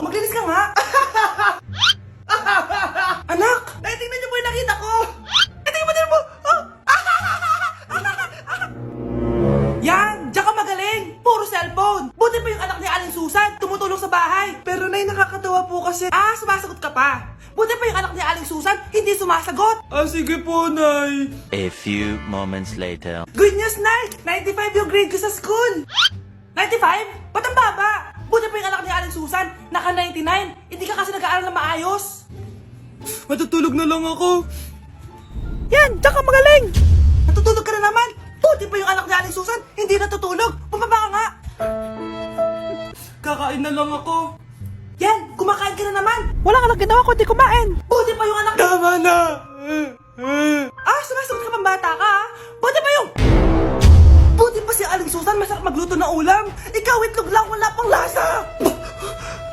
Maglinis ka nga. Anak, naitingnan niyo po yung nakita ko. Tingnan mo din mo. Yan, diyan ka magaling. Puro cellphone. Buti pa yung anak ni Aling Susan, tumutulong sa bahay. Pero nay, nakakatawa po kasi. Sumasagot ka pa. Buti pa yung anak ni Aling Susan, hindi sumasagot. Sige po, nay. A few moments later. Good news, nay. 95 yung grade ko sa school. 95? Ba't ang baba? Buti pa yung anak ni Aling Susan, naka 99. Hindi ka kasi nag-aaral na maayos. Matutulog na lang ako. Yan, diyan ka magaling. Natutulog ka na naman. Buti pa yung anak ni Aling Susan, hindi natutulog. Bumaba ka nga. Kakain na lang ako. Yan, kumakain ka na naman. Wala ka lang ginawa kundi kumain. Buti pa yung anak... Tama na. Sumasagot ka pang bata ka, ha? Buti pa yung... Buti pa si Aling Susan, masarap magluto ng ulam. Ikaw, itlog lang, wala pang lasa.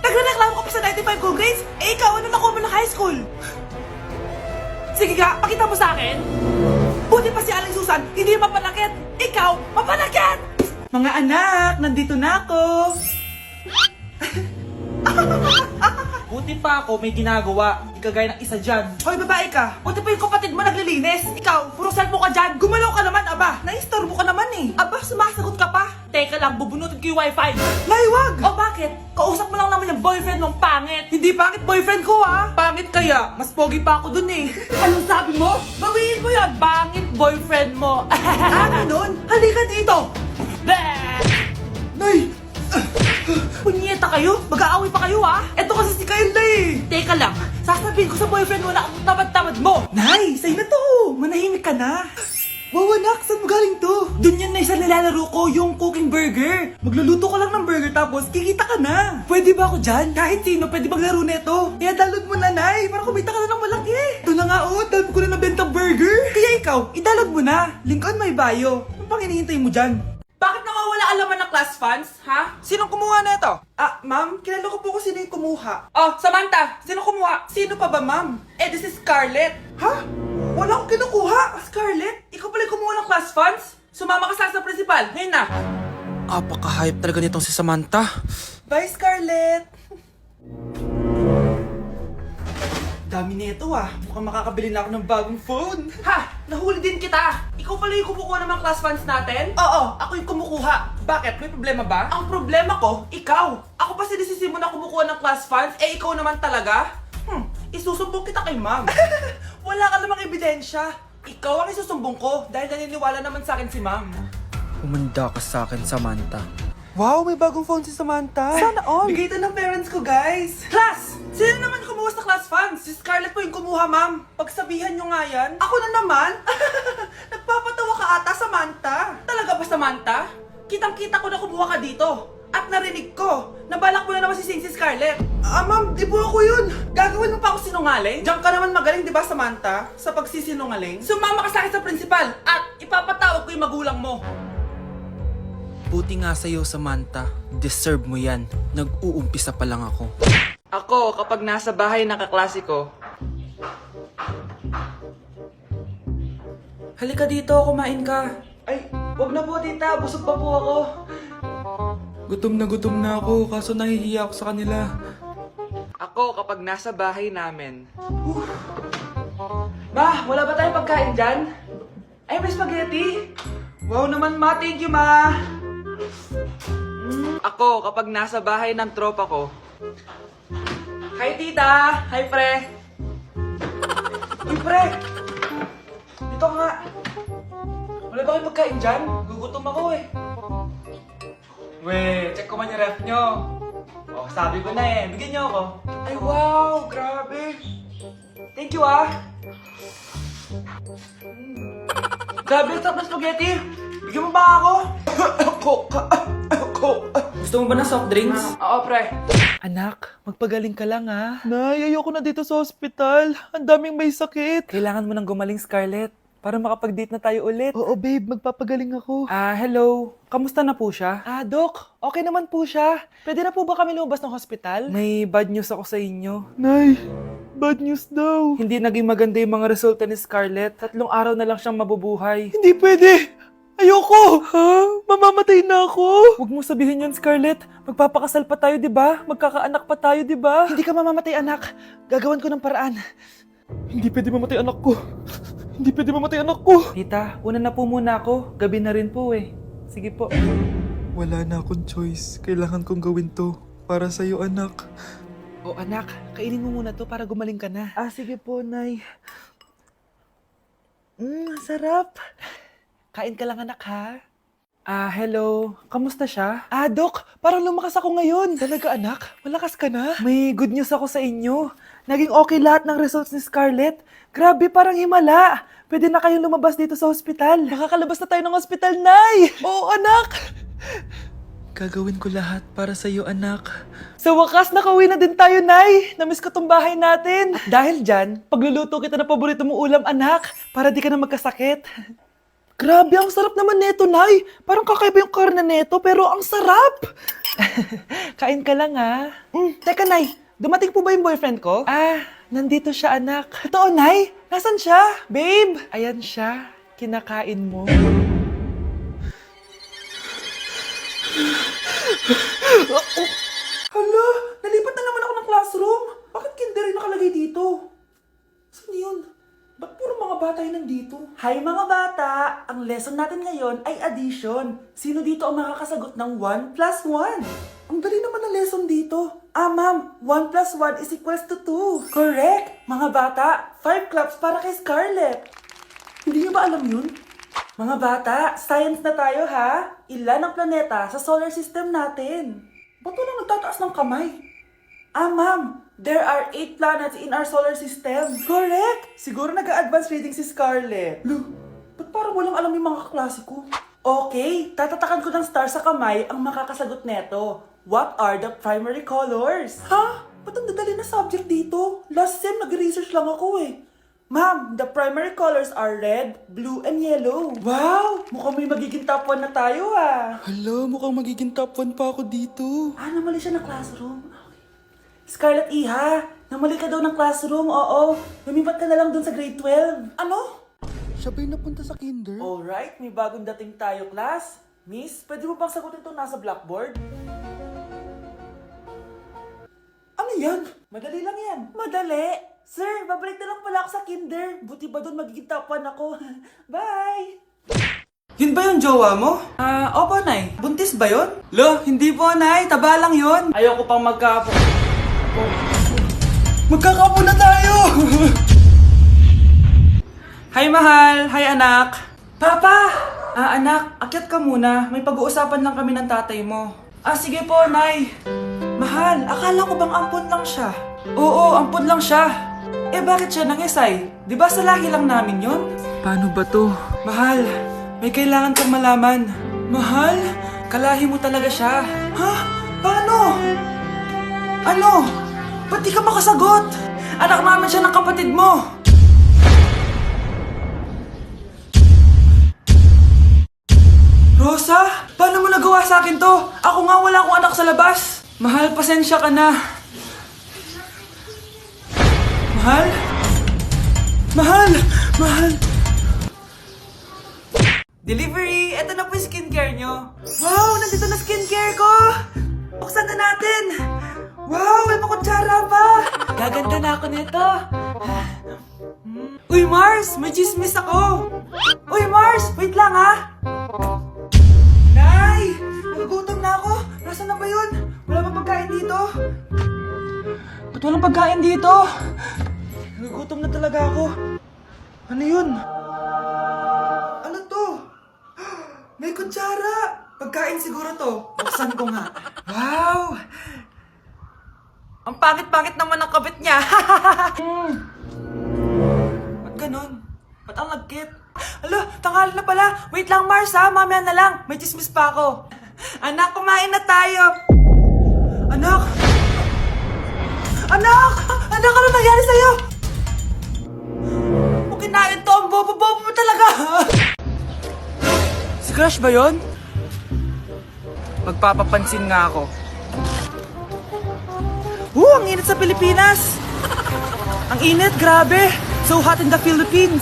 Nagrereklamo ka pa sa 95 good grades? Ikaw, ano nakuha mo ng high school? Sige ka, pakita mo sa akin. Buti pa si Aling Susan, hindi mapanakit. Ikaw, mapanakit! Mga anak, nandito na ako. Buti pa ako may ginagawa. Di kagaya ng isa dyan. Hoy, babae ka. Buti pa yung kapatid mo naglilinis. Ikaw, puro cellphone ka dyan. Gumalaw ka naman, aba. Naistorbo ka naman eh. Aba, sumasagot ka pa. Teka lang, bubunutin ko yung wifi. Nay, wag! O bakit? Kausap mo lang naman yung boyfriend mong pangit. Hindi pangit boyfriend ko, ha? Pangit kaya. Mas pogi pa ako dun eh. Anong sabi mo? Bawiin mo yan. Pangit boyfriend mo. Ganun? Halika dito. Nay! Punyeta kayo? Mag-aaway pa kayo, ha? Eto kasi si Kyle na eh. Teka lang, sasabihin ko sa boyfriend mo na ang tamad-tamad mo. Nay, sa'yo na to. Manahimik ka na. Wow, anak, saan mo galing to? Dun yan na isa nilalaro ko, yung cooking burger. Magluluto ka lang ng burger tapos kikita ka na. Pwede ba ako dyan? Kahit sino, pwede maglaro neto. Kaya download mo na, Nay, para kumita ka na ng malaki. Ito na nga, dami ko na nabentang burger. Kaya ikaw, i-download mo na. Link on my bio. Ano pang hinihintay mo dyan? Bakit nawawala alaman ng class funds, ha? Sinong kumuha na ito? Ma'am, kilala ko po kung sino yung kumuha. Samantha, sino kumuha? Sino pa ba, ma'am? This is Scarlett. Ha? Wala akong kinukuha. Scarlett, ikaw pala yung kumuha ng class funds? Sumama ka sa principal, ngayon na. Apaka-hype talaga nitong si Samantha. Bye, Scarlett. Dami nito mukhang makakabili na ako ng bagong phone. Ha! Nahuli din kita! Ikaw pala yung kumukuha ng mga class funds natin? Oo, ako yung kumukuha. Bakit? May problema ba? Ang problema ko, ikaw! Ako pa sinisisi mo na kumukuha ng class funds, ikaw naman talaga? Isusumbong kita kay ma'am. Wala ka namang ebidensya. Ikaw ang isusumbong ko dahil naniniwala naman sa akin si ma'am. Umanda ka sa akin, Samantha. Wow, may bagong phone si Samantha. Sana all. Bigay ito ng parents ko, guys. Class! Sino naman kumuha sa class funds? Si Scarlett po yung kumuha, ma'am. Pagsabihan nyo nga yan. Ako na naman? Nagpapatawa ka ata, Samantha. Talaga ba, Samantha? Kitang-kita ko na kumuha ka dito. At narinig ko, nabalak mo na naman si Scarlett. Ma'am, di po ako yun. Gagawin mo pa ako sinungaling? Diyan ka naman magaling, di ba, Samantha? Sa pagsisinungaling? Sumama ka sa akin sa principal at ipapatawag ko yung magulang mo. Buti nga sa'yo, Samantha. Deserve mo yan. Nag-uumpisa pa lang ako. Ako, kapag nasa bahay ng kaklase ko. Halika dito, kumain ka. Ay, wag na po tita, busog pa po ako. Gutom na ako, kaso nahihiya ako sa kanila. Ako, kapag nasa bahay namin. Ma, wala ba tayong pagkain dyan? Ay, may spaghetti. Wow naman ma, thank you ma. Ako, kapag nasa bahay ng tropa ko. Hi tita! Hi pre! Uy pre! Dito nga! Wala ba kayong pagkain dyan? Gugutom ako eh. We, check ko man yung ref nyo. Sabi ko na eh. Bigyan nyo ako. Ay wow! Grabe! Thank you Grabe, ang sarap na spaghetti! Bigyan mo ba ako? Gusto mo ba ng soft drinks? Oo, pre. Anak, magpagaling ka lang Nay, ayoko na dito sa ospital. Ang daming may sakit. Kailangan mo nang gumaling, Scarlett. Para makapag-date na tayo ulit. Oo, babe. Magpapagaling ako. Hello. Kamusta na po siya? Doc. Okay naman po siya. Pwede na po ba kami lumabas ng hospital? May bad news ako sa inyo. Nay, bad news daw. Hindi naging maganda yung mga resulta ni Scarlett. 3 araw na lang siyang mabubuhay. Hindi pwede. Ayoko! Ha? Mamamatay na ako! Huwag mo sabihin yun, Scarlett. Magpapakasal pa tayo, di ba? Magkakaanak pa tayo, di ba? Hindi ka mamamatay, anak. Gagawan ko ng paraan. Hindi pwede mamatay anak ko. Hindi pwede mamatay anak ko. Tita, una na po muna ako. Gabi na rin po eh. Sige po. Wala na akong choice. Kailangan kong gawin to. Para sa'yo, anak. O anak, kainin mo muna to para gumaling ka na. Sige po, Nay. Sarap. Kain ka lang, anak, ha? Hello. Kamusta siya? Dok, parang lumakas ako ngayon. Talaga, anak? Malakas ka na? May good news ako sa inyo. Naging okay lahat ng results ni Scarlett. Grabe, parang himala. Pwede na kayong lumabas dito sa ospital. Makakalabas na tayo ng ospital, Nay! Oo, anak! Gagawin ko lahat para sa'yo, anak. Sa wakas, nakauwi na din tayo, Nay. Namiss ko tong bahay natin. At dahil dyan, pagluluto kita ng paborito mong ulam, anak, para di ka na magkasakit. Grabe, ang sarap naman neto, Nay. Parang kakaiba yung karne neto, pero ang sarap. Kain ka lang, ha? Teka, Nay, dumating po ba yung boyfriend ko? Nandito siya, anak. Totoo, Nay? Nasaan siya? Babe! Ayan siya. Kinakain mo. Hala, nalipat na naman ako ng classroom. Bakit kinder yung nakalagay dito? Saan yun? Ba't puro mga bata yung nandito? Hi mga bata! Ang lesson natin ngayon ay addition. Sino dito ang makakasagot ng 1 plus 1? Ang dali naman ng lesson dito. Ma'am, 1 plus 1 is equals to 2. Correct! Mga bata, 5 claps para kay Scarlett. Hindi niyo ba alam yun? Mga bata, science na tayo ha? Ilan ang planeta sa solar system natin? Ba't walang nagtataas ng kamay? Ma'am, there are 8 planets in our solar system. Correct! Siguro nag-a-advance reading si Scarlett. Ba't parang walang alam yung mga kaklase ko? Okay, tatatakan ko ng star sa kamay ang makakasagot neto. What are the primary colors? Ha? Ba't ang dadali na subject dito? Last sem, nag-research lang ako eh. Ma'am, the primary colors are red, blue, and yellow. Wow! Mukhang may magiging top 1 na tayo ah. Hala, mukhang magiging top 1 pa ako dito. Namali siya ng classroom. Scarlett Iha, namali ka daw ng classroom, oo. Lumipat ka na lang dun sa grade 12. Ano? Siya ba'y napunta sa kinder? Alright, may bagong dating tayo, class. Miss, pwede mo bang sagutin itong nasa blackboard? Ano yan? Madali lang yan. Madali? Sir, babalik na lang pala ako sa kinder. Buti ba doon magiging top 1 ako? Bye! Yun ba yung jowa mo? Opo, Nay. Buntis ba yun? Lo, hindi po, Nay. Taba lang yun. Ayoko pang magkaapo. Magkakapo na tayo! Hi, mahal. Hi, anak. Papa! Anak, akyat ka muna. May pag-uusapan lang kami ng tatay mo. Sige po, Nay. Mahal, akala ko bang ampun lang siya? Oo, ampun lang siya. Bakit siya nangisay? Di ba sa lahi lang namin yon? Paano ba to? Mahal, may kailangan kang malaman. Mahal? Kalahi mo talaga siya. Ha? Paano? Ano? Ba't di ka makasagot? Anak naman siya ng kapatid mo. Rosa? Paano mo nagawa sa akin to? Ako nga wala akong anak sa labas. Mahal, pasensya ka na. Mahal? Mahal! Mahal! Delivery! Ito na po yung skincare nyo. Wow! Nandito na skincare ko! Buksan na natin! Wow! May makutsara pa! Gaganda na ako nito. Uy, Mars! May chismis ako! Uy, Mars! Wait lang, ha! Nay! Nagugutom na ako! Nasaan na ba yun? Wala ba pagkain dito? Ba't walang pagkain dito? Nagugutom na talaga ako. Ano yun? Ano to? May kutsara! Pagkain siguro to. Buksan ko nga. Wow! Ang pangit-pangit naman ang kabit niya. Ba't ganon? Ba't ang lagkit? Alo, tanghali na pala. Wait lang, Mars ha. Mamaya na lang. May chismis pa ako. Anak, kumain na tayo. Anak! Anak! Anak, ano nangyari sa'yo? Kung kinain to, ang bobo-bobo mo talaga. Si Crush ba yun? Magpapapansin nga ako. Ang init sa Pilipinas! Ang init, grabe! So hot in the Philippines!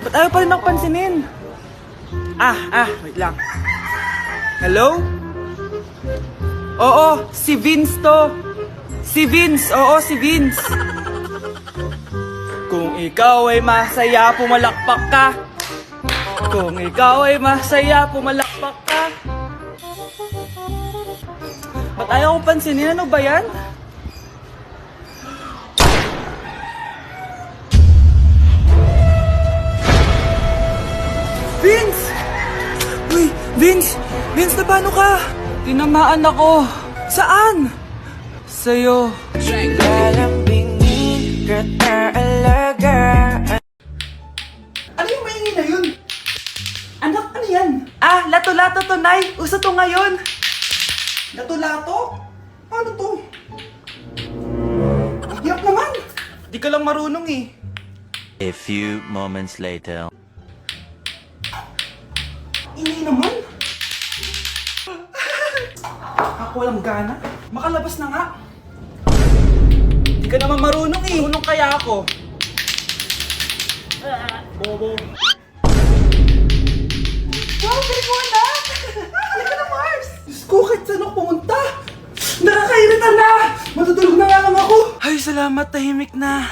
Ba't ayaw pa rin ako pansinin? Wait lang. Hello? Oo, si Vince to. Si Vince, oo, si Vince. Kung ikaw ay masaya, pumalakpak ka. Kung ikaw ay masaya, pumalakpak ka. Ba't ayaw ko pansinin? Ano ba yan? Vince! Uy, Vince! Vince, na paano ka? Tinamaan ako. Saan? Sa'yo. Ano yung maingay na yun? Anak, ano yan? Lato-lato to, Nay. Uso to ngayon. Lato-lato? Paano to? Ang hirap naman. Di ka lang marunong eh. A few moments later. Ingay naman. Ako walang gana. Makalabas na nga. Di ka naman marunong eh. Marunong kaya ako. Bobo. Wow, galing mo anak! Halika na, Mars! Diyos ko, kahit saan ako pumunta! Nakakairita na! Matutulog na nga lang ako! Ay, salamat. Tahimik na.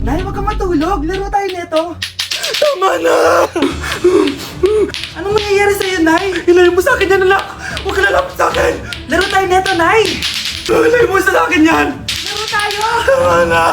Nay, wag kang matulog! Laro tayo nito! Tama na! Anong mangyayari sa'yo, Nay? Ilayo mo sa akin yan, anak! Huwag ka lalapit sa akin! Laro tayo nito, Nay! Ilayo mo sa akin yan! Laro tayo! Tama na!